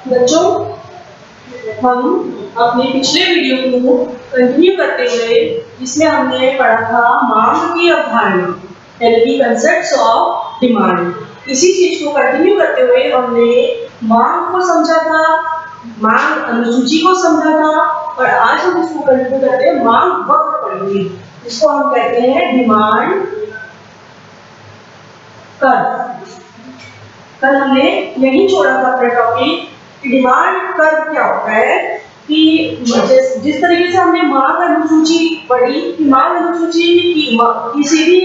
बच्चों, हम अपने पिछले वीडियो को कंटिन्यू करते हुए जिसमें हमने पढ़ा था मांग की अवधारणा यानी कि कंसेप्ट्स ऑफ डिमांड। इसी चीज को कंटिन्यू करते हुए हमने मांग को समझा था, मांग अनुसूची को समझा था और आज हम इसको कंटिन्यू करते हैं मांग वक्र पढ़ेंगे, जिसको हम कहते हैं डिमांड कर्व। कल हमने यही छोड़ा था अपना टॉपिक कि डिमांड कर्व क्या होता है कि जिस तरीके से हमने मांग अनुसूची पढ़ी कि मांग अनुसूची की किसी भी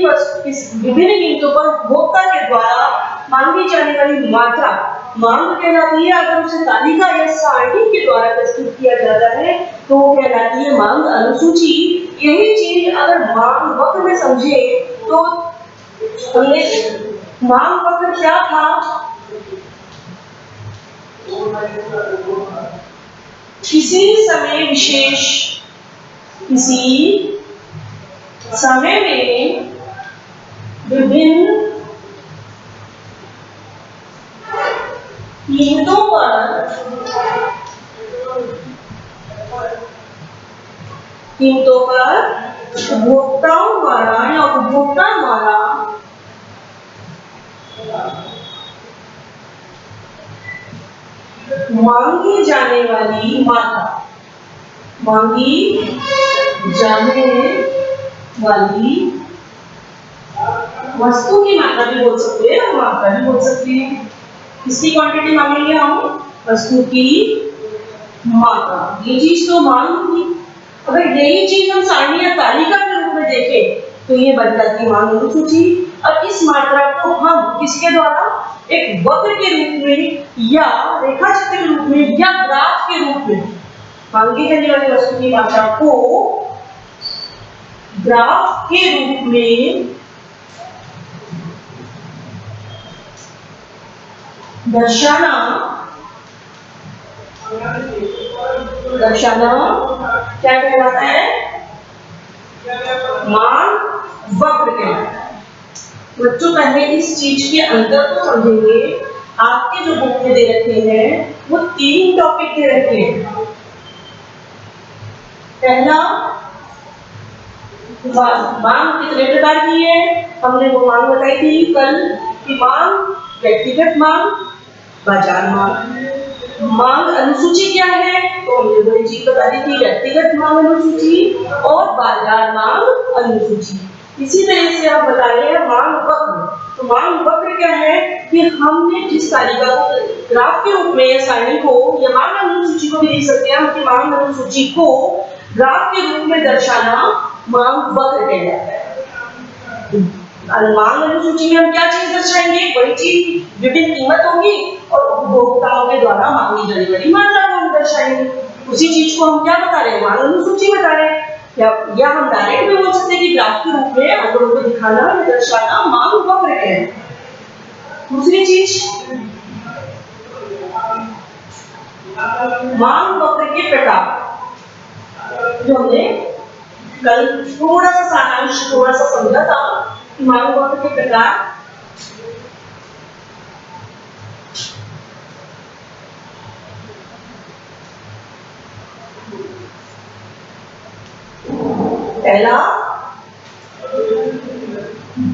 विभिन्न कीमतों पर उपभोक्ता के द्वारा मांगी जाने वाली मात्रा मांग कहलाती है। अगर उसे तालिका या सारणी के द्वारा प्रस्तुत किया जाता है तो वो कहलाती है मांग अनुसूची। यही चीज अगर मांग वक्र में समझे तो हमने मांग वक्र क्या था, किसी समय विशेष, किसी समय में विभिन्न कीमतों पर उपभोक्ताओं द्वारा या उपभोक्ता द्वारा मांगी जाने वाली मात्रा, मांगी जाने वाली वस्तु की मात्रा भी बोल सकते हैं और मात्रा भी बोल सकते हैं। किसकी क्वांटिटी मांगेंगे हम? वस्तु की मात्रा। ये चीज तो मांग थी। अगर यही चीज हम सारणी या तालिका के रूप में देखें तो ये बन जाती है मांग अनुसूची। अब इस मात्रा को हम किसके द्वारा, एक वक्र के रूप में या रेखाचित्र के रूप में या ग्राफ के रूप में, मांगी जाने वाली वस्तु की मात्रा को ग्राफ के रूप में दर्शाना क्या कहलाता है? मांग वक्र कहलाता है। बच्चों पहले इस चीज के अंतर को समझेंगे। आपके जो बुक में दे रखे हैं वो 3 टॉपिक दे रखे हैं। पहला, मांग कितने प्रकार की है, हमने वो मांग बताई थी कल कि मांग व्यक्तिगत मांग, बाजार मांग। मांग अनुसूची क्या है तो हमने बड़ी चीज बता दी थी, व्यक्तिगत मांग अनुसूची और बाजार मांग अनुसूची। इसी तरह से आप बता रहे हैं मांग वक्र। तो मांग वक्र क्या है कि हमने जिस तालिका को ग्राफ के रूप में या सारणी को या मांग अनुसूची को भी लिख सकते हैं, हम मांग अनुसूची को ग्राफ के रूप में दर्शाना मांग वक्र कहलाता है। मांग अनुसूची में हम क्या चीज दर्शाएंगे? वही चीज, विभिन्न कीमत होगी और उपभोक्ताओं के द्वारा मांगी जाने वाली मात्रा को हम दर्शाएंगे। उसी चीज को हम क्या बता रहे हैं? मांग अनुसूची बता रहे हैं। या हम डायरेक्ट भी बोल सकते हैं कि ग्राफ के रूप में आंकड़ों को दिखाना या दर्शाना मांग वक्र है। दूसरी चीज, मांग वक्र के प्रकार, जो हमने कल थोड़ा सा सारांश थोड़ा सा समझा था कि मांग वक्र के प्रकार। पहला,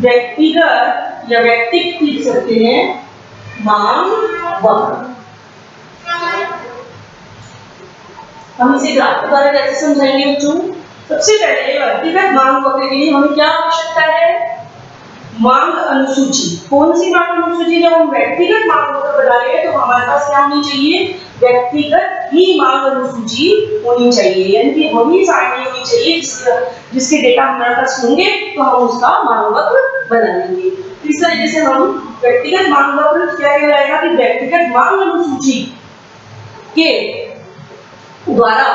व्यक्तिगत या व्यक्तिक लिख सकते हैं मांग वक्र। हम इसे ग्राफ के द्वारा कैसे समझाएंगे बच्चों? सबसे पहले व्यक्तिगत मांग वक्र के लिए हमें क्या आवश्यकता है? मांग अनुसूची। कौन सी मांग अनुसूची? जब हम व्यक्तिगत मांग वक्र बना रहे हैं तो हमारे पास क्या होनी चाहिए? व्यक्तिगत ही मांग अनुसूची होनी चाहिए, यानी कि वही सारणी होनी चाहिए जिसके डेटा हमारे पास होंगे तो हम उसका मांग वक्र बना लेंगे। इस तरीके से हम व्यक्तिगत मांग वक्र क्या कहलाएगा कि व्यक्तिगत मांग अनुसूची के द्वारा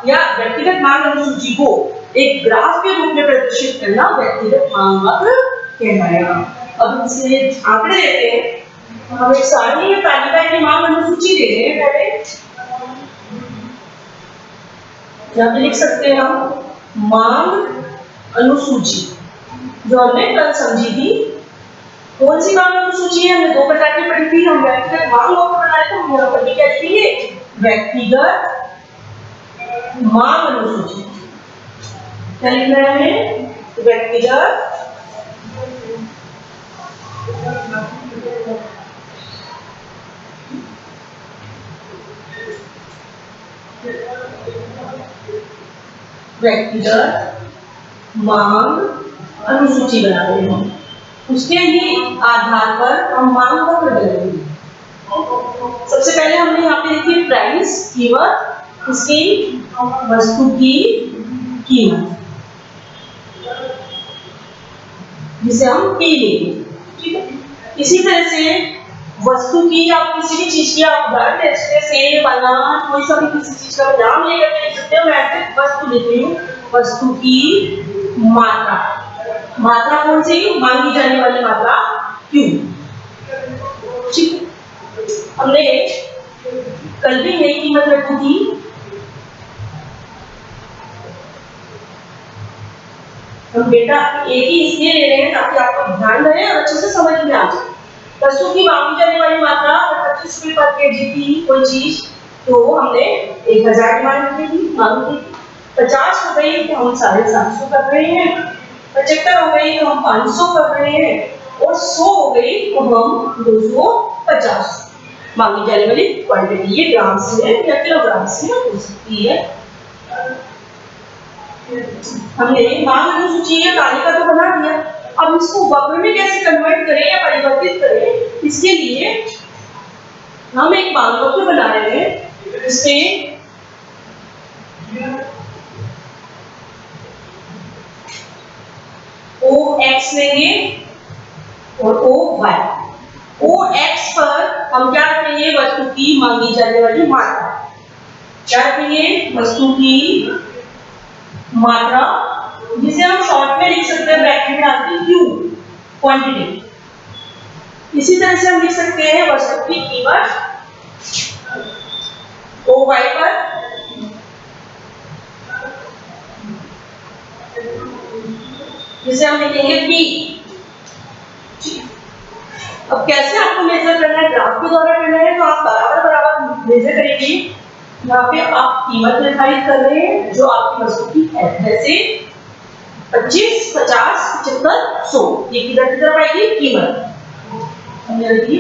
या व्यक्तिगत मांग अनुसूची को एक ग्राफ के रूप में प्रदर्शित करना व्यक्तिगत मांग वक्र कहलाएगा। अब इसके आंकड़े देते हैं। हम एक सारणी या तालिका की मांग अनुसूची दे रहे हैं। पहले यहाँ पे लिख सकते हैं हम मांग अनुसूची, जो हमने कल समझी थी। कौन सी मांग अनुसूची है? हमने 2 प्रकार की पढ़ी थी। हम व्यक्तिगत मांग वक्र बनाए तो यहाँ पर भी क्या लिखेंगे, व्यक्तिगत मांग अनुसूची। क्या लिखना है हमें, व्यक्तिगत मांग अनुसूची बना रहे हैं। उसके ही आधार पर हम मांग पत्र बनाएंगे। सबसे पहले हमने यहाँ पे लिखी प्राइस, कीमत, उसकी वस्तु की कीमत, जिसे हम पी लेंगे। ठीक है, इसी तरह से वस्तु की, आप किसी भी चीज की आप उदाहरण जैसे सेब, अनार, कोई सा भी किसी चीज का नाम लेकर के लिख सकते हो। मैं सिर्फ वस्तु लिख रही हूँ, वस्तु की मात्रा। मात्रा कौन सी, मांगी जाने वाली मात्रा क्यू। ठीक, हमने कल भी यही कीमत रखी थी। हम डेटा एक ही इसलिए ले रहे हैं ताकि आपको ध्यान रहे और अच्छे से समझ में आ जाए। वस्तु की मांगी जाने वाली मात्रा 25 रुपये पर केजी थी कोई चीज, तो हमने 1000 डिमांड की थी, मांग की। 50 हो गई तो हम 750 कर रहे हैं, 75 हो गई तो हम 500 कर रहे हैं, और 100 हो गई तो हम 250 मांगी जाने वाली क्वांटिटी। ये ग्राम से या किलोग्राम से हो सकती है। हमने मांग अनुसूची या तालिका तो बना दिया, अब इसको वक्र में कैसे कन्वर्ट करें या परिवर्तित करें, इसके लिए हम एक मांग वक्र बना रहे हैं, जिसमें ओ एक्स लेंगे और ओ वाई। ओ एक्स पर हम क्या रखेंगे, वस्तु की मांगी जाने वाली मात्रा। क्या रखेंगे, वस्तु की मात्रा, जिसे हम शॉर्ट में लिख सकते हैं ब्रैकेट में डाल के क्यू, क्वांटिटी। इसी तरह से हम लिख सकते हैं वस्तु की कीमत ओ वाई पर, जिसे हम लिखेंगे पी। अब कैसे आपको मेजर करना है, ग्राफ के द्वारा करना है तो आप बराबर बराबर मेजर करेंगे। यहाँ पे आप कीमत निर्धारित कर रहे हैं जो आपकी वस्तु की है, जैसे 25, 50, 75, 100, ये किधर की तरफ आएगी, कीमत। हमने लिखी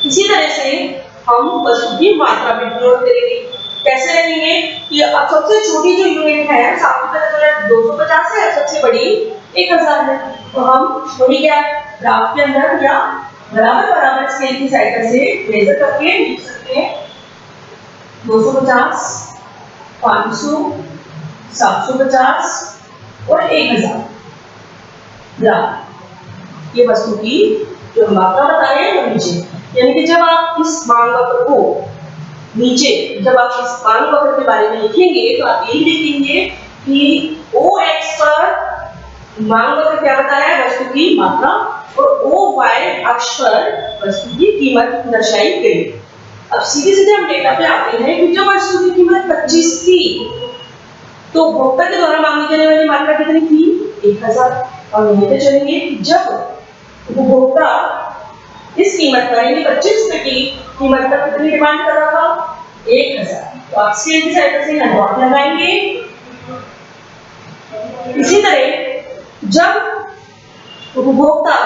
इसी तरह से हम वस्तु की मात्रा में प्रयोग करेंगे। कैसे रहेंगे कि अब सबसे छोटी जो यूनिट है, सामने पता चला 250 है, सबसे बड़ी 1000 है, तो हम वही क्या ग्राफ के अंदर या बराबर बराबर स्केल की सहायता से मेजर करके लिख सकते हैं। 250, 500, 750 और 1000 ग्राम, ये वस्तु की जो मात्रा बताए हैं वो नीचे। यानी कि जब आप इस मांग वक्र को नीचे, जब आप इस मांग वक्र के बारे में लिखेंगे तो आप यही लिखेंगे कि ओ एक्स पर मांग वक्र क्या बताया है, वस्तु की मात्रा, और ओ वाई अक्ष पर वस्तु की कीमत दर्शाई गई। अब सीधे सीधे हम डेटा पे आते हैं कि जब वस्तु की कीमत 25 थी तो उपभोक्ता के द्वारा मांगी जाने वाली मात्रा कितनी थी, 1000। और यहीं पे चलेंगे, जब उपभोक्ता इस कीमत पर यानी 25 रुपए की कीमत पर कितनी डिमांड कर रहा था, 1000, तो आप स्केल की सहायता से यहाँ डॉट लगाएंगे। इसी तरह जब उपभोक्ता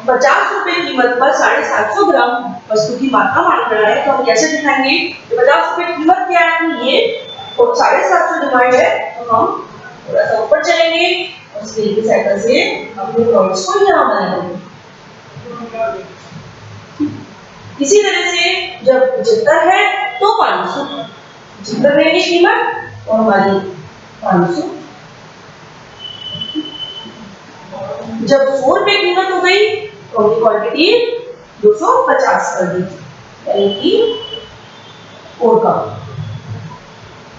50 रुपए कीमत पर 750 ग्राम वस्तु की मात्रा मांग रहा है, तो हम कैसे दिखाएंगे, 50 रुपए कीमत क्या है ये और 750 डिमांड है, तो हम थोड़ा सा ऊपर चलेंगे और स्केल की सहायता से अपने पॉइंट्स को यहाँ बनाएंगे। इसी तरह से जब 75 है तो 500, 75 रहेगी कीमत और हमारी 500। जब 100 रुपए कीमत हो गई तो हमने क्वांटिटी 250 कर दी, यानी कि 4 का।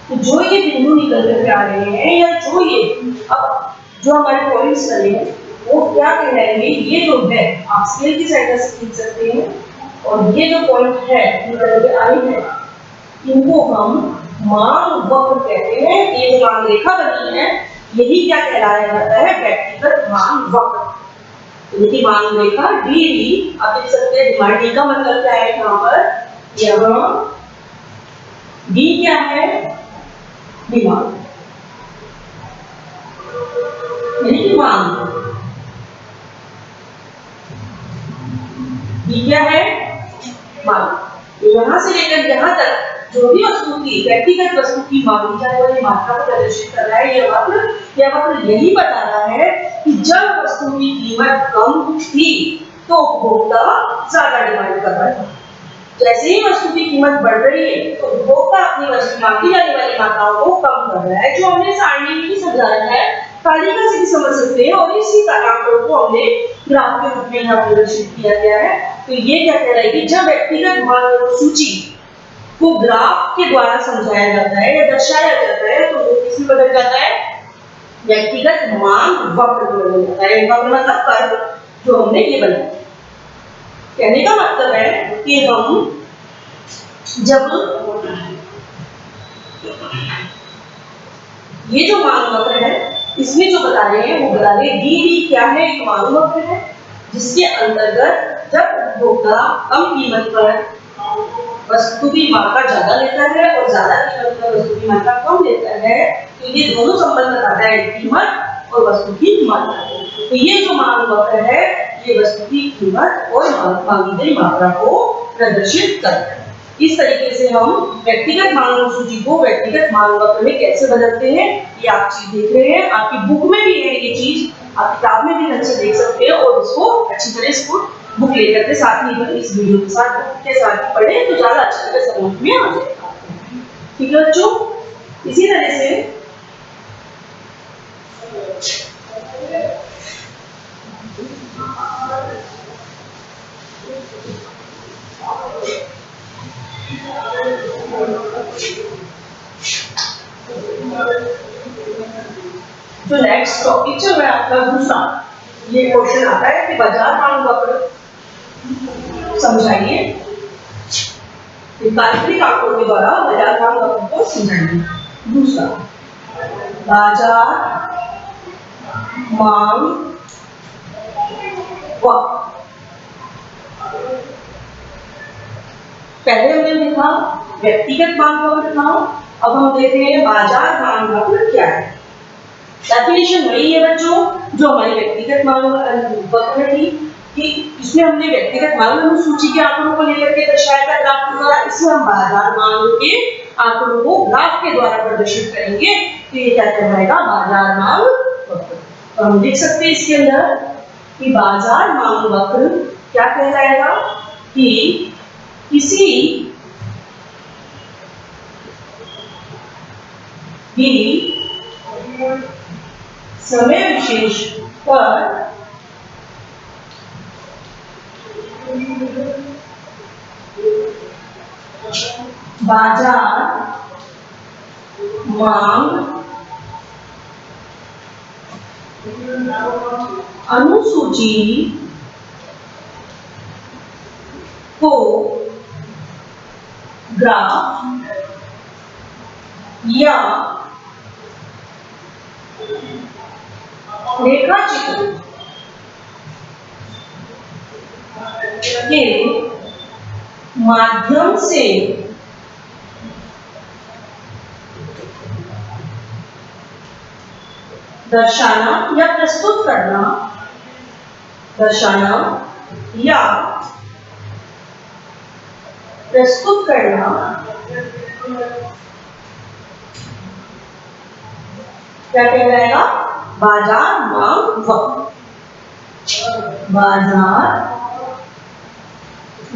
तो जो ये बिंदु निकल कर आ रहे हैं या जो ये अब जो हमारे पॉइंट्स बने हैं वो क्या कहलाएंगे, ये जो है आप स्केल की सहायता से लिख सकते हैं, और ये जो पॉइंट है निकल के आए हैं इनको हम मांग वक्र कहते हैं। ये जो मांग रेखा बनी है यही क्या कहलाया जाता है, व्यक्तिगत मांग वक्र, इनकी मांग रेखा डी आप देख सकते हैं। डिमांड डी का मतलब क्या है यहाँ पर, यहाँ डी क्या है, डिमांड यानी कि मांग। डी क्या है, मांग। यहाँ से लेकर यहाँ तक जो भी वस्तु की, व्यक्तिगत वस्तु की मांग जाने वाली मात्रा को प्रदर्शित कर रहा है यह वक्र यही बता रहा है कि जब वस्तु की कीमत कम थी तो उपभोक्ता ज्यादा डिमांड कर रहा है। जैसे ही वस्तु की कीमत बढ़ रही है तो उपभोक्ता अपनी वस्तु मांगी जाने वाली मात्राओं को कम कर रहा है, जो हमने सारणी में भी समझाया है, तालिका से भी समझ सकते हैं। और इसी आंकड़ों को हमने ग्राफ के रूप में यहाँ प्रदर्शित किया गया है। तो ये क्या कह रहा है कि जब व्यक्तिगत मांग सूची को ग्राफ के द्वारा समझाया जाता है या दर्शाया जाता है तो वो किसमें बदल जाता है, व्यक्तिगत मांग वक्र में बदल जाता है। वक्र मतलब कर्व जो हमने ये बनाया। कहने का मतलब है कि हम जब ये जो मांग वक्र है इसमें जो बता रहे हैं वो बता रहे हैं डी क्या है, एक मांग वक्र है जिसके अंतर्गत जब उपभोक्ता कम कीमत पर वस्तु की मात्रा ज्यादा लेता है और ज्यादा कीमत पर वस्तु की मात्रा कम लेता है तो ये दोनों संबंध बताता है, कीमत और वस्तु की मात्रा। तो ये जो मांग वक्र है ये वस्तु की कीमत और मांगी गई मात्रा को प्रदर्शित करता है। इस तरीके से हम व्यक्तिगत मांग सूची को व्यक्तिगत मांग वक्र में कैसे बदलते हैं ये आप चीज देख रहे हैं। आपकी बुक में भी है ये चीज, आप किताब में भी अच्छे देख सकते हैं और इसको अच्छी तरह इसको बुक लेकर के साथ ही इस वीडियो के साथ बुक के साथ पढ़े तो ज्यादा अच्छी तरह समझ में आ जाएगा। ठीक है बच्चों, इसी तरह से जो नेक्स्ट टॉपिक चल रहा है आपका दूसरा, ये क्वेश्चन आता है कि बाजार मांग वक्र समझाइए। काल्पनिक आंकड़ों के द्वारा बाजार मांग वक्र को समझाइए। दूसरा, बाजार मांग वक्र। पहले हमने देखा व्यक्तिगत मांग वक्र था, अब हम देखते हैं बाजार मांग वक्र क्या है। डेफिनेशन वही है बच्चों जो हमारी व्यक्तिगत मांग वक्र थी कि इसमें हमने व्यक्तिगत मांग सूची के आंकड़ों को लेकर के दर्शाया था ग्राफ के द्वारा। इसमें हम बाजार मांग के आंकड़ों को ग्राफ के द्वारा प्रदर्शित करेंगे तो ये क्या कहलाएगा, बाजार मांग वक्र। तो हम देख सकते हैं इसके अंदर कि बाजार मांग वक्र क्या कहलाएगा कि किसी भी समय विशेष पर बाजार मांग अनुसूची को ग्राफ या रेखाचित्र के माध्यम से दर्शाना या प्रस्तुत करना, दर्शाना या प्रस्तुत करना क्या कहलाएगा, बाजार मांग वक्र। बाजार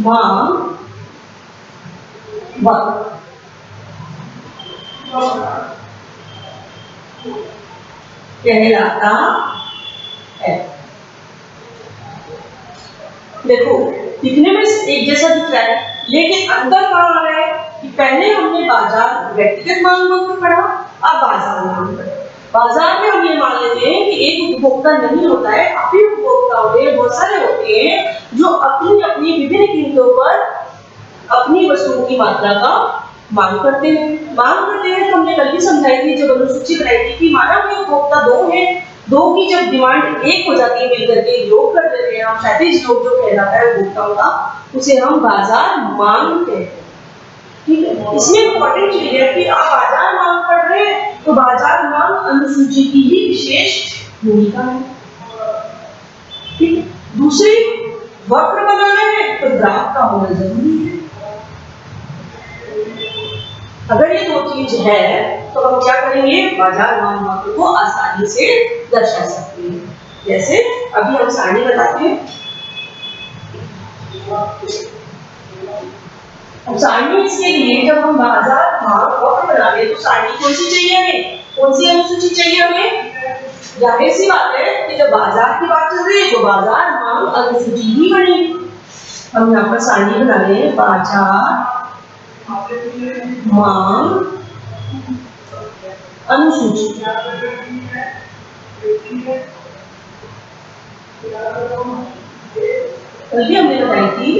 मांग वक्र कहलाता है। देखो दिखने में एक जैसा दिख रहा है लेकिन अंतर कहाँ आ रहा है कि पहले हमने बाजार व्यक्तिगत मांग वक्र पढ़ा, अब बाजार मांग वक्र। बाजार में हम ये मान लेते हैं कि एक उपभोक्ता नहीं होता है, काफी उपभोक्ता होते हैं, बहुत सारे होते हैं जो अपनी अपनी विभिन्न कीमतों पर अपनी वस्तुओं की मात्रा का मांग करते हैं। तो हमने कल भी समझाई थी जब अनुसूची बनाई थी कि माना कोई उपभोक्ता दो है दो की जब डिमांड एक हो जाती है मिलकर के योग कर देते हैं हम, क्षैतिज योग जो कहलाता है उपभोक्ताओं का, उसे हम बाजार मांग कहते हैं। ठीक है, इसमें इंपॉर्टेंट चीज है कि आप बाजार मांग पढ़ रहे हैं तो बाजार मांग अनुसूची की ही विशेष भूमिका है। ठीक है, दूसरी वक्र बनाना है तो ग्राफ का होना जरूरी है। अगर ये दो चीज है तो हम क्या करेंगे, बाजार मांग वक्र को आसानी से दर्शा सकते हैं। जैसे अभी हम सारणी बताते हैं। अब सारणी इसके लिए जब हम बाजार मांग वक्र बना रहे तो सारणी कौन सी चाहिए हमें, कौन सी अनुसूची चाहिए हमें? जाहिर सी बात है कि जब बाजार की बात चल रही है तो बाजार मांग अनुसूची ही बनेगी। हम यहाँ पर सारणी बना रहे हैं, बाजार मांग अनुसूची। कल भी हमने बताई थी।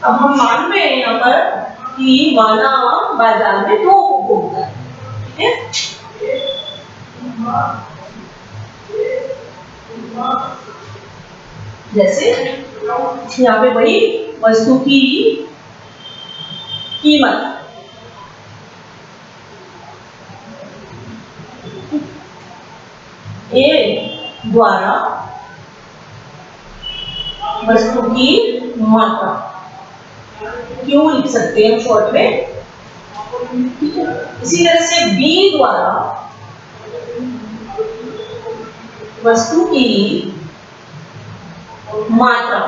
अब हम मान रहे हैं यहाँ पर कि माना बाजार में दो उपभोक्ता है, ठीक है। जैसे यहाँ पे वही वस्तु की कीमत ए द्वारा वस्तु की मात्रा, क्यों लिख सकते हैं शॉर्ट में। इसी तरह से बी द्वारा वस्तु की मात्रा,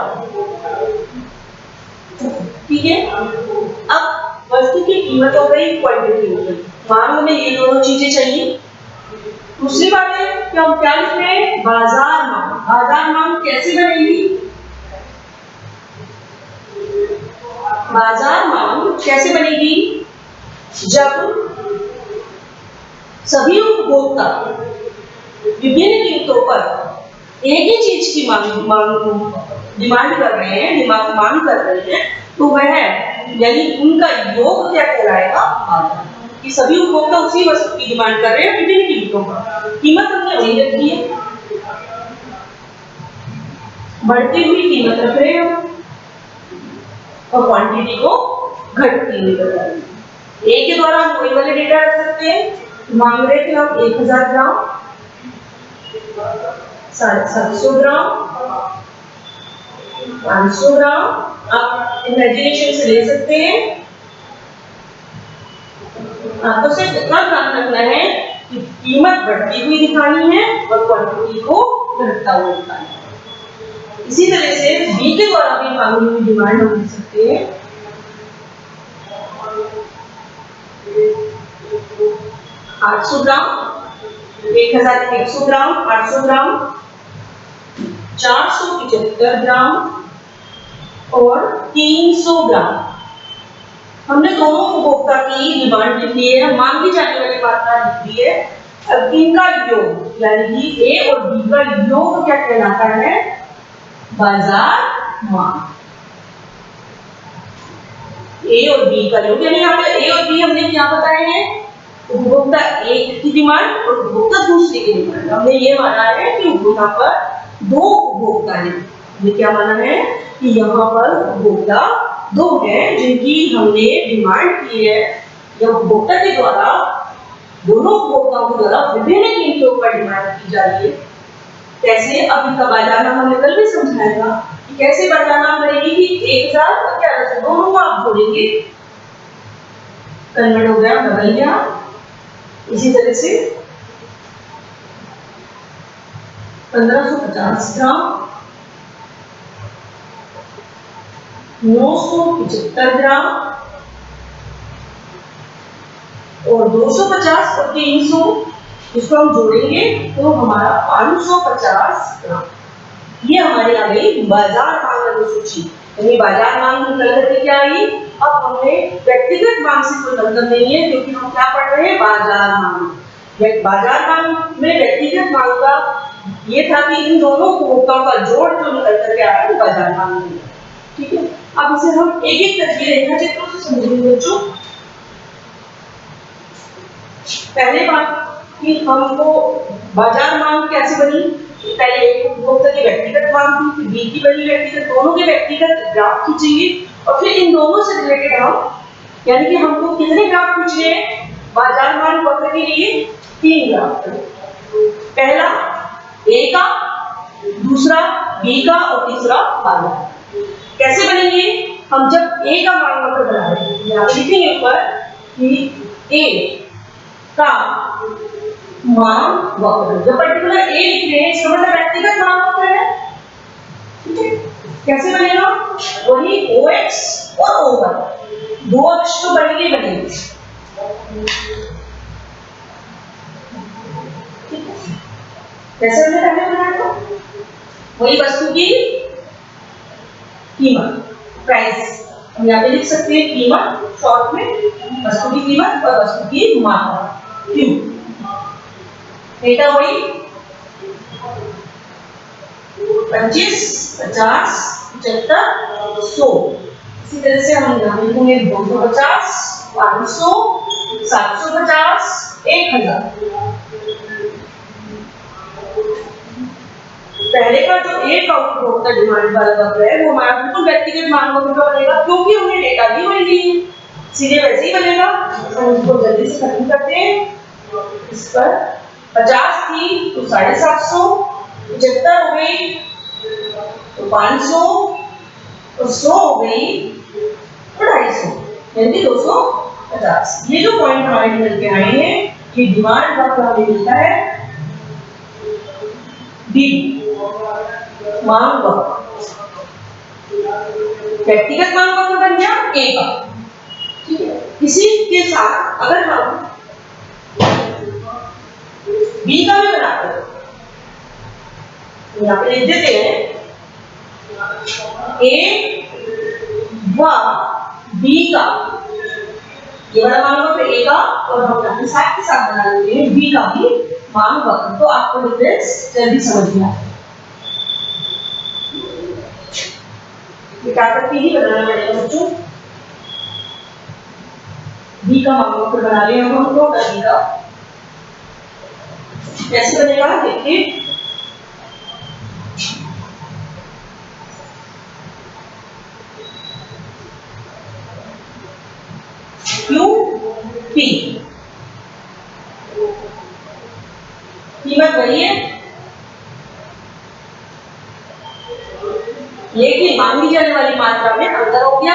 ठीक है। अब वस्तु की कीमत हो गई, क्वांटिटी हो गई, मांग में ये दोनों चीजें चाहिए। दूसरी बात है कि हम क्या लिख रहे हैं, बाजार मांग। बाजार मांग कैसे बनेगी, बाजार मांग कैसे बनेगी, जब सभी उपभोक्ता विभिन्न कीमतों पर एक ही चीज की डिमांड कर रहे हैं, मांग कर रहे हैं, तो वह यानी उनका योग क्या कहलाएगा, बाजार। कि सभी उपभोक्ता उसी वस्तु की डिमांड कर रहे हैं विभिन्न कीमतों पर। कीमत हमने वही रखी है, बढ़ती हुई कीमत रख रहे हैं और क्वांटिटी को घटती हुई बता रहे हैं। ए के द्वारा हम वही वाले डेटा रख सकते हैं। मांग रहे थे हम 1000 ग्राम, 750 ग्राम, 500 ग्राम। आप इमेजिनेशन से ले सकते हैं। आपको सिर्फ इतना ध्यान रखना है कि कीमत बढ़ती हुई दिखानी है और क्वांटिटी को घटता हुआ दिखाना है। इसी तरह से बी के द्वारा भी मांगी हुई डिमांड हम लिख सकते हैं 800 ग्राम, 1100 ग्राम, 800 ग्राम, 475 ग्राम और 300 ग्राम। हमने दोनों उपभोक्ता की डिमांड लिखी है, मांगी जाने वाली मात्रा लिखी है। अब इनका योग यानी कि ए और बी का योग क्या कहलाता है, बाजार मांग। ए और बी का योग यानी यहाँ पे ए और बी हमने क्या बताए हैं, उपभोक्ता एक की डिमांड और उपभोक्ता दूसरी की डिमांड। हमने ये माना है कि यहाँ पर दो उपभोक्ता है। ये क्या माना है कि यहाँ पर उपभोक्ता दो हैं जिनकी हमने डिमांड की है, या उपभोक्ता के द्वारा, दोनों उपभोक्ताओं के द्वारा विभिन्न कीमतों पर डिमांड की जा रही है। कैसे, अब इनका बाजार नाम हमने कल भी समझाया था कि कैसे बाजार नाम बनेगी कि 1000 और 1100 दोनों को आप जोड़ेंगे, कन्वर्ट हो गया, बदल गया। इसी तरह से 1550 ग्राम, 975 ग्राम और 250 और 300, इसको हम जोड़ेंगे तो हमारा 550 ग्राम। ये हमारी आ गई बाजार मांग अनुसूची। यानी बाजार मांग निकल करके क्या आई, अब हमें व्यक्तिगत मांग से कोई मतलब नहीं है क्योंकि हम क्या पढ़ रहे हैं, बाजार मांग। बाजार मांग में व्यक्तिगत मांग का ये था कि इन दोनों उपभोक्ताओं का जोड़ जो निकल करके आ रहा है वो बाजार मांग है। ठीक है, अब इसे हम एक एक करके रेखा चित्रों से समझेंगे बच्चों। पहले बात कि हमको बाजार मांग कैसे बनी, पहले एक उपभोक्ता की व्यक्तिगत मांग थी, फिर बी की बनी व्यक्तिगत, दोनों के व्यक्तिगत ग्राफ खींचेंगे और फिर इन दोनों से रिलेटेड हम, यानी कि हमको कितने ग्राफ खींचने हैं बाजार मांग वक्र के लिए? 3 ग्राफ। पहला ए का, दूसरा बी का और तीसरा बाजार। कैसे बनेंगे? हम जब ए का मांग वक्र बना रहे हैं, यहाँ लिखेंगे ऊपर कि ए का मांग वक्र, जो पर्टिकुलर ए लिख रहे हैं इसका मतलब व्यक्तिगत मांग वक्र है। ठीक है, कैसे बनेगा? वही OX और O1 दो अक्ष तो बनेंगे बनेंगे। कैसे हमने पहले बनाया था? वही वस्तु की कीमत, प्राइस, हम यहाँ पे लिख सकते हैं कीमत शॉर्ट में, वस्तु की कीमत और वस्तु की मात्रा Q। डेटा वही 25, 50, 75, 100। इसी तरह से हम यहाँ लिखेंगे 250, 500, 750, 1000। पहले का जो एक उपभोक्ता डिमांड वाला वक्र है वो हमारा बिल्कुल व्यक्तिगत मांग वक्र का बनेगा, क्योंकि हमने डेटा भी वही दी है, सीधे वैसे ही बनेगा। हम इसको जल्दी से खत्म करते हैं। इस पर 50 थी तो 750, 75 हो गई तो 500 और 100 हो गई तो 250, यानी 250। ये जो पॉइंट हमारे निकल के आए हैं ये डिमांड वक्र हमें मिलता है डी, मांग वक्र। व्यक्तिगत मांग वक्र बन गया ए का। ठीक है, इसी के साथ अगर हम बी का भी बनाते हैं, यहाँ पे लिख देते हैं ए व बी का, ये वाला मांग वक्र ए का, और हम यहाँ पे साथ के साथ बना लेते हैं बी का भी मांग वक्र, तो आपको डिफरेंस जल्दी समझ में आएगा। करके ही बनाना पड़ेगा बच्चों। बी का मांग वक्र बना लिया हम लोग, बी का कैसे बनेगा देखिए। क्यू पी कीमत वही है, लेकिन मांगी जाने वाली मात्रा में अंतर हो गया।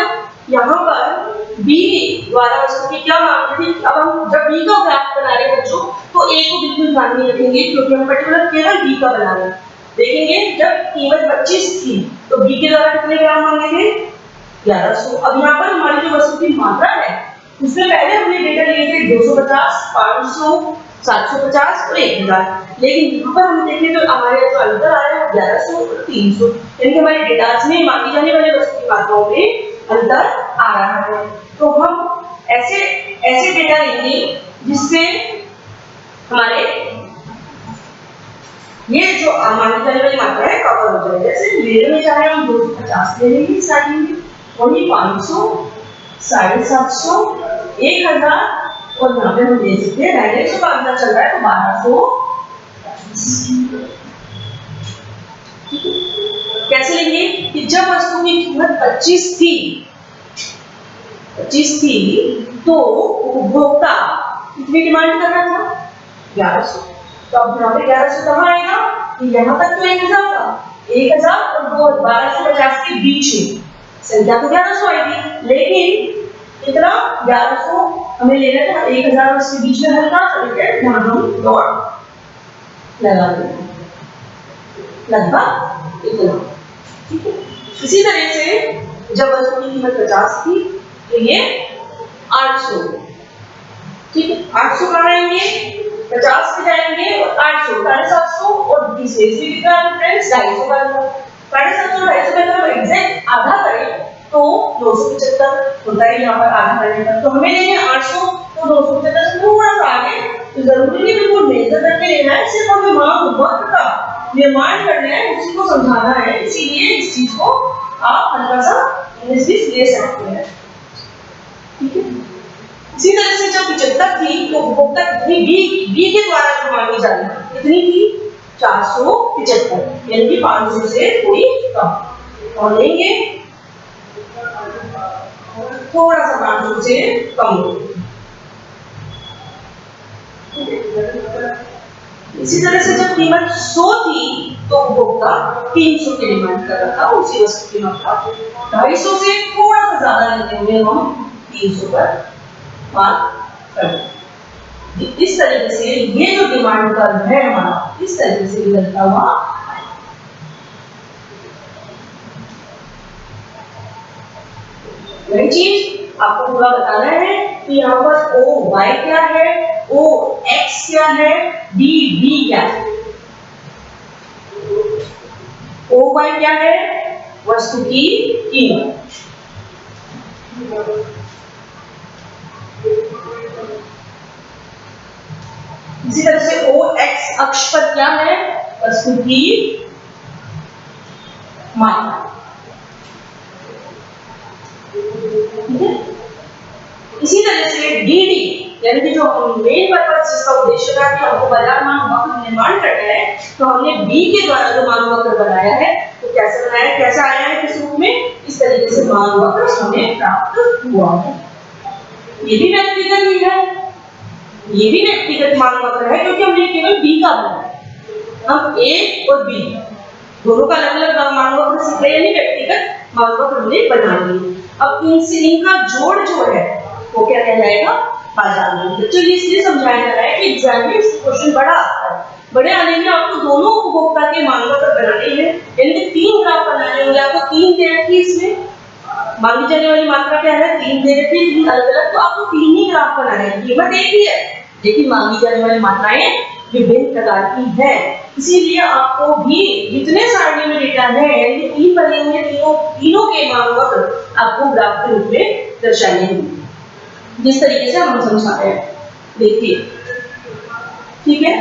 यहाँ पर बी द्वारा वस्तु की क्या मांग थी, अब हम जब बी का ग्राफ बना रहे हैं बच्चों तो ए को बिल्कुल ध्यान में रखेंगे, क्योंकि हम पर्टिकुलर केवल बी का बना रहे हैं। देखेंगे जब कीमत 25 थी तो बी के द्वारा कितने ग्राम मांगे थे? 1100। अब यहाँ पर हमारी जो वस्तु की मात्रा है उसमें पहले हमने डेटा लिए थे 250, 500, 750 और 1000, लेकिन यहाँ पर हम देखें तो हमारे जो अंतर आ रहा है 1100 और 300, यानी हमारे डेटा में मांगी जाने वाली वस्तु की मात्राओं में अंतर आ रहा है। तो हम ऐसे डेटा लेंगे जिससे हमारे ये जो मांगी जाने वाली मात्रा है कवर हो जाए। जैसे लेने में चाहे हम 250 ले लेंगे स्टार्टिंग में, वही 500, 750, 1000 और यहाँ पे हम ले सकते हैं डायरेक्ट का अंतर चल रहा है तो 1200। कैसे लेंगे कि जब वस्तु की कीमत 25 थी तो उपभोक्ता कितनी डिमांड कर रहा था? 1100। तो अब यहाँ पे 1100 कहाँ आएगा? यहाँ तक तो 1000 था, 1000 और 1250 के बीच में संख्या तो 1100 आएगी, लेकिन कितना 1100 हमें लेना था, 1000 उसके बीच में हल्का यहाँ हम डॉट लगा देंगे लगभग इतना। ठीक है, इसी तरह से जब वस्तु की कीमत 50 थी तो ये 800। ठीक है, 800 कहाँ आएंगे? 50 पे जाएंगे और 800, 750 और तीसरे इसमें कितना फ्रेंड्स 250 का था। 750 और 250 का अगर एग्जैक्ट आधा करें तो 275 होता है यहाँ पर आधा करने का। तो हमें लेंगे 800 तो 275 से थोड़ा सा आगे, तो जरूरी नहीं बिल्कुल मेजर करके लेना है, सिर्फ हमें मांग वक्र का निर्माण करना है, उसी को समझाना है। इसीलिए इस चीज को आप हल्का सा इंग्लिश ले सकते हैं। ठीक है, इसी तरह से जब 75 थी तो उपभोक्ता कितनी बी के द्वारा जो मांगी जा रही थी कितनी थी? 475, यानी कि 500 से थोड़ी कम। और लेंगे थोड़ा सा 500 से कम। इसी तरह से जब कीमत 100 थी तो उपभोक्ता 300 की डिमांड कर रहा था उसी वस्तु की मात्रा। 250 से थोड़ा सा ज्यादा लेते हुए हम 300 पर बात करते। इस तरीके से ये जो डिमांड कर्व है हमारा, इस तरीके से बदलता हुआ। वही चीज आपको पूरा बताना है कि यहाँ पर ओ वाई क्या है, ओ एक्स क्या है, डी डी क्या है। ओ वाई क्या है, वस्तु की कीमत। इसी तरह से ओ एक्स अक्ष पर क्या है, वस्तु की मात्रा। ठीक है। इसी तरह से डीडी यानी कि जो मेन पर्पस जिसका उद्देश्य था कि हमको बाजार मांग वक्र निर्माण करना है, तो हमने बी के द्वारा जो मांग वक्र बनाया है तो कैसे बनाया, कैसा आया है, किस रूप में, इस तरीके से मांग वक्र हमें प्राप्त हुआ है। ये भी व्यक्तिगत ही है, ये भी व्यक्तिगत मांग वक्र है क्योंकि हमने केवल बी का बनाया है। हम ए और बी दोनों का अलग अलग मांग वक्र सीख रहे, यानी व्यक्तिगत मांग वक्र हमने बना लिए। अब इनका जोड़ जो है वो क्या कहलाएगा, बाजार मूल्य। चलिए इसलिए समझाया जा रहा है कि एग्जाम में इस क्वेश्चन बड़ा आता है। बड़े आने में आपको दोनों उपभोक्ता के मांग वक्र बनाने हैं, यानी कि 3 ग्राफ बनाने होंगे। आपको 3 दे रखी है, इसमें मांगी जाने वाली मात्रा क्या है, 3 दे रखी है, 3 अलग अलग, तो आपको 3 ही ग्राफ बनाने हैं। कीमत एक ही है लेकिन मांगी जाने वाली मात्राएं विभिन्न प्रकार की है। इसीलिए आपको भी जितने सारणी में डेटा है, यानी 3 बने हुए तीनों के मांग वक्र आपको ग्राफ के रूप में दर्शाने होंगे, जिस तरीके से हम समझा रहे हैं। देखिए, ठीक है।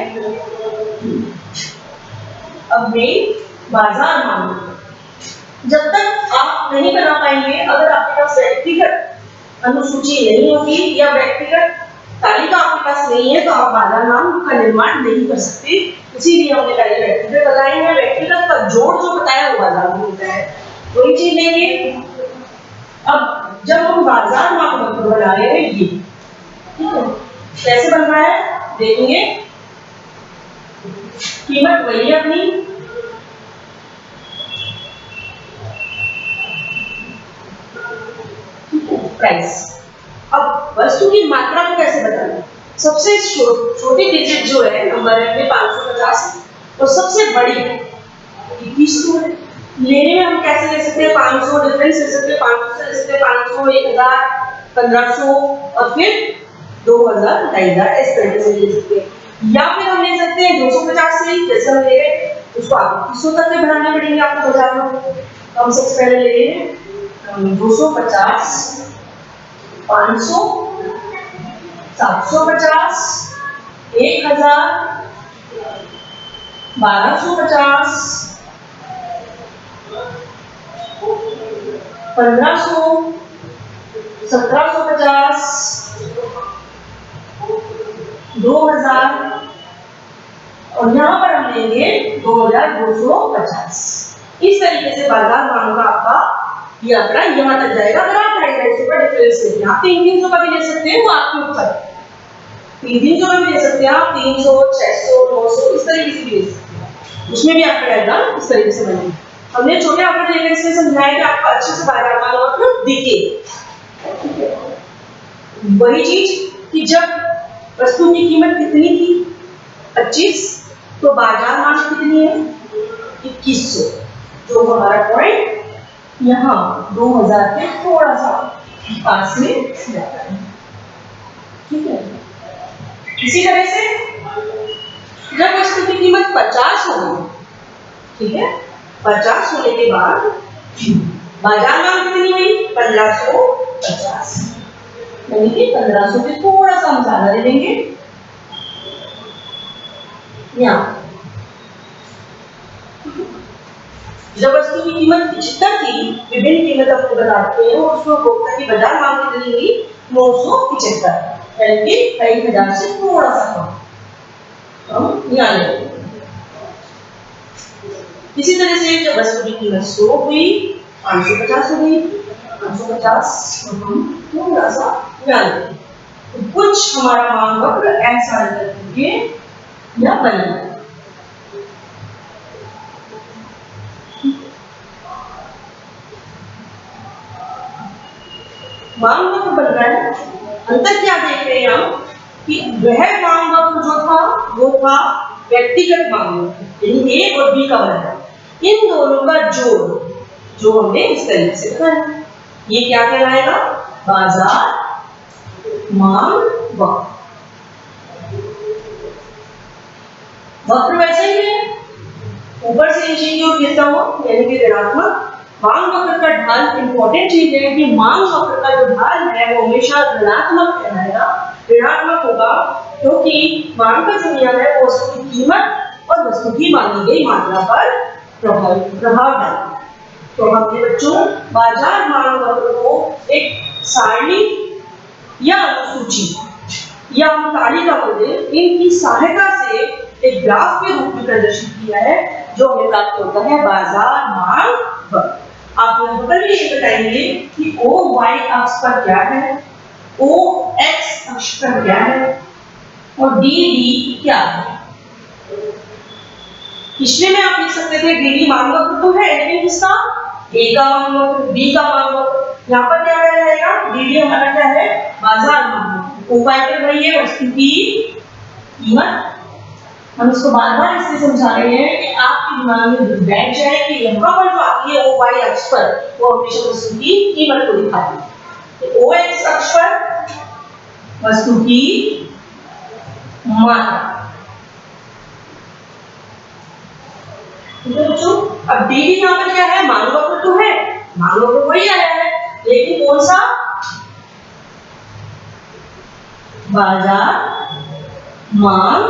अब मेन बाजार मांग, जब तक आप नहीं बना पाएंगे, अगर आपके पास व्यक्तिगत अनुसूची नहीं होगी या व्यक्तिगत तालिका आपके पास नहीं है, तो आप बाजार मांग का निर्माण नहीं कर सकते। इसीलिए हमने पहले व्यक्तिगत बताए हैं, व्यक्तिगत का जोड़ जो बताया वो बाजार मांग होता है। वही चीज लेंगे। अब जब हम बाजार मांग बना रहे हैं, ये ठीक है, कैसे बन रहा है देखेंगे। कीमत वही है अपनी, प्राइस। अब वस्तु की मात्रा को कैसे बताना, सबसे छोटी डिजिट जो है नंबर है 550 और सबसे बड़ी 2100 है। लेने में हम कैसे ले सकते हैं, 500 डिफरेंस ले सकते हैं, 500 से ले सकते हैं, 500, 1000, 1500 और फिर 2000, 2500 इस तरीके से ले सकते हैं। या फिर हम ले सकते हैं 250 से, जैसे हम ले रहे उसको आप 2100 तक के बढ़ाने पड़ेंगे आपको बाजार में। हम सबसे पहले ले रहे हैं 250, 500, 750, 1000, 1250, 1500, 1750, 2000 और यहाँ पर हम लेंगे 2250। इस तरीके से बाजार मांग का आपका ये आंकड़ा यहाँ तक जाएगा। अगर आप 250 का डिफरेंस लेते हैं, आप 300 का भी ले सकते हैं, वो आपके ऊपर है। 300 का भी ले सकते हैं आप, 300, 600, 900 इस तरीके से भी ले सकते हैं। उसमें भी आपका डायग्राम इस तरीके से बनेगा। हमने छोटे आंकड़े लेकर इसलिए समझाया कि आपको अच्छे से बाजार मांग दिखे। वही चीज कि जब वस्तु की कीमत कितनी थी 25, तो बाजार मांग कितनी है 2100, जो हमारा पॉइंट यहाँ 2000 के थोड़ा सा पास में जाता है। ठीक है। इसी तरह से जब वस्तु की कीमत 50 होगी, ठीक है, 50 होने के बाद बाजार मांग कितनी हुई 1550, यानी कि 1500 के थोड़ा सा हम ज्यादा ले लेंगे। यहाँ जब वस्तु की कीमत 75 थी, विभिन्न कीमत आपको बताते हैं, उसको उपभोक्ता की बाजार मांग कितनी हुई 975, यानी कि 2500 से थोड़ा सा कम। हम यहाँ लेंगे इसी तरह से जब वस्तु की कीमत 100 हुई, 550 हुई, 550 थोड़ा सा ध्यान दें, तो कुछ हमारा मांग वक्र ऐसा करके या बनेगा। मांग वक्र बन रहा है। अंतर क्या देख रहे हैं हम कि वह मांग वक्र जो था वो था व्यक्तिगत मांग वक्र, यानी ए और बी का बना, इन दोनों का जोड़ जो हमने इस तरीके से बनाया, ये क्या कहलाएगा? बाजार मांग वक्र। वक्र वैसे ही है, ऊपर से नीचे की ओर गिरता हुआ, यानी कि ऋणात्मक। मांग वक्र का ढाल इंपॉर्टेंट चीज है कि मांग वक्र का जो ढाल है वो हमेशा ऋणात्मक कहलाएगा, ऋणात्मक होगा, क्योंकि मांग का जो नियम है वो वस्तु की कीमत और वस्तु की मांगी गई मात्रा पर प्रभाव डालता है। तो हमने बच्चों बाजार मांग वक्र को एक सारणी या अनुसूची या हम तालिका बोले, इनकी सहायता से एक ग्राफ के रूप में प्रदर्शित किया है, जो हमें प्राप्त होता है बाजार मांग वक्र। आप यहाँ पर भी ये बताएंगे कि ओ वाई अक्ष पर क्या है, ओ एक्स अक्ष पर क्या है और डी डी क्या है। पिछले में आप लिख सकते थे डी डी मांग वक्र तो है, लेकिन किसका? ए का मांग वक्र, बी का मांग वक्र। यहाँ पर क्या रहेगा? डी डी हमारा क्या है? बाजार मांग वक्र। ओ वाई पर वही है वस्तु की कीमत। हम इसको बार बार इसलिए समझा रहे हैं कि आपके दिमाग में बैठ जाए कि यहाँ पर जो आती है ओ वाई अक्ष पर वो हमेशा वस्तु की कीमत को दिखाती है, तो ओ एक्स अक्ष पर वस्तु की मात्रा। ठीक है बच्चों, अब डी डी यहाँ पर क्या है? मांग वक्र तो है, मांग वक्र वही आया है, लेकिन कौन सा? बाजार मांग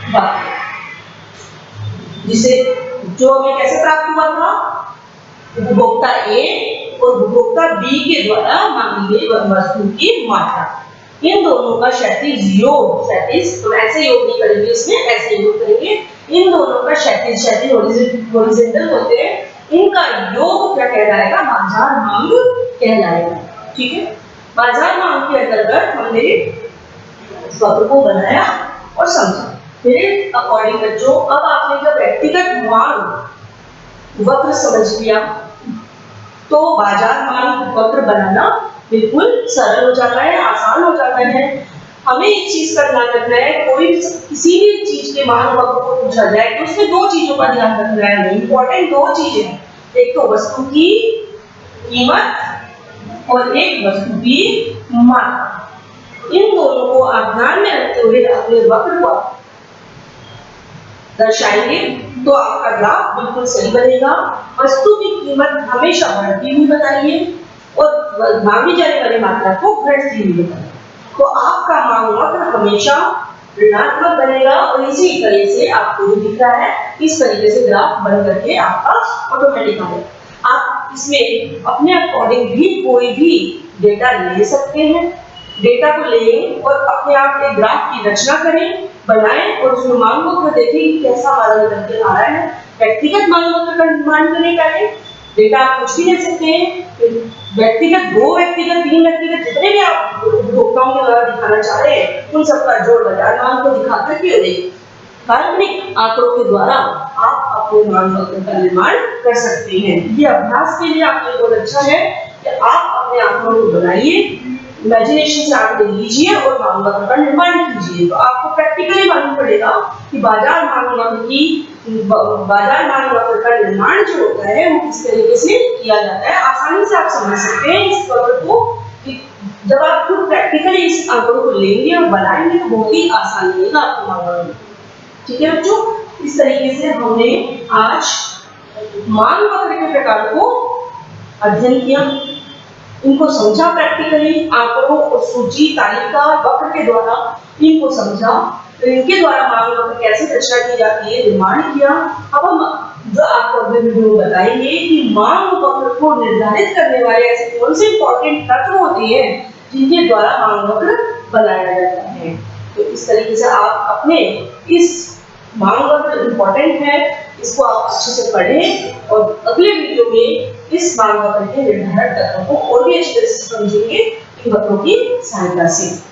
वक्र, जिसे जो हमें कैसे प्राप्त हुआ था? उपभोक्ता ए और उपभोक्ता बी के द्वारा मांगी गई वस्तु की मात्रा, इन दोनों का क्षैतिज योग, क्षैतिज तो ऐसे योग नहीं करेंगे, इसमें ऐसे योग करेंगे, इन दोनों का क्षैतिज हॉरिजॉन्टल होते हैं, इनका योग क्या कहलाएगा? बाजार मांग कहलाएगा। ठीक है, बाजार मांग के अंतर्गत हमने इस वक्र को बनाया और समझा। फिर अकॉर्डिंग बच्चों, अब आपने जब व्यक्तिगत मांग वक्र समझ लिया तो बाजार मांग वक्र बनाना बिल्कुल सरल हो जाता है, आसान हो जाता है। हमें एक चीज का ध्यान रखना है, कोई किसी भी चीज के मांग वक्र को पूछा जाए तो उसमें दो चीजों का ध्यान रखना है, इंपॉर्टेंट दो चीजें हैं, एक तो वस्तु की कीमत और एक वस्तु की मात्रा। इन दोनों को आप ध्यान में रखते हुए अपने वक्र को दर्शाएंगे तो आपका ग्राफ बिल्कुल सही बनेगा। वस्तु की कीमत हमेशा बढ़ती हुई बताइए और मांगी जाने वाली मात्रा को घटती हुई बताइए, तो आपका मांग वक्र हमेशा ऋणात्मक बनेगा। और इसी तरह से आपको जो दिख रहा है इस तरीके से ग्राफ बन करके आपका ऑटोमेटिक आएगा। आप इसमें अपने अकॉर्डिंग भी कोई भी डेटा ले सकते हैं, डेटा को लें और अपने आप एक ग्राफ की रचना करें, बनाएं और उसमें मांग वक्र देखें कि कैसा हमारा निकल के आ रहा है। व्यक्तिगत मांग वक्र का निर्माण करने का है, डेटा आप कुछ भी ले सकते हैं, व्यक्तिगत, दो व्यक्तिगत, तीन व्यक्तिगत, जितने भी आप उपभोक्ताओं के द्वारा दिखाना चाह रहे हैं उन सबका जोड़ बाजार मांग को दिखा करके काल्पनिक आंकड़ों के द्वारा आप अपने मांग वक्र का निर्माण कर सकते हैं। ये अभ्यास के लिए आपके लिए बहुत अच्छा है कि आप अपने आंकड़ों को बनाइए, इमेजिनेशन से आंकड़े लीजिए और मांग वक्र का निर्माण कीजिए। तो आपको प्रैक्टिकली मालूम पड़ेगा कि बाजार मांग वक्र का निर्माण जो होता है वो किस तरीके से किया जाता है। आसानी से आप समझ सकते हैं इस वक्र को, जब आप खुद प्रैक्टिकली इस आंकड़ों को लेंगे और बनाएंगे तो बहुत ही आसान लगेगा आपको मांग वक्र। ठीक है बच्चों, इस तरीके से हमने आज मांग वक्र के प्रकार को अध्ययन किया, इनको समझा प्रैक्टिकली, आंकड़ों और सूची, तालिका, वक्र के द्वारा इनको समझा, तो इनके द्वारा मांग वक्र कैसे रचना की जाती है, निर्माण किया। अब हम जो आपको अगले वीडियो में बताएंगे कि मांग वक्र को निर्धारित करने वाले ऐसे कौन से इंपॉर्टेंट तत्व होते हैं जिनके द्वारा मांग वक्र बनाया जाता है। तो इस तरीके से आप अपने इस मांग वक्र इंपॉर्टेंट है, इसको आप अच्छे से पढ़ें और अगले वीडियो में इस मांग वक्र के निर्धारक तत्वों को और भी अच्छी तरह से समझेंगे इन वक्रों की सहायता से।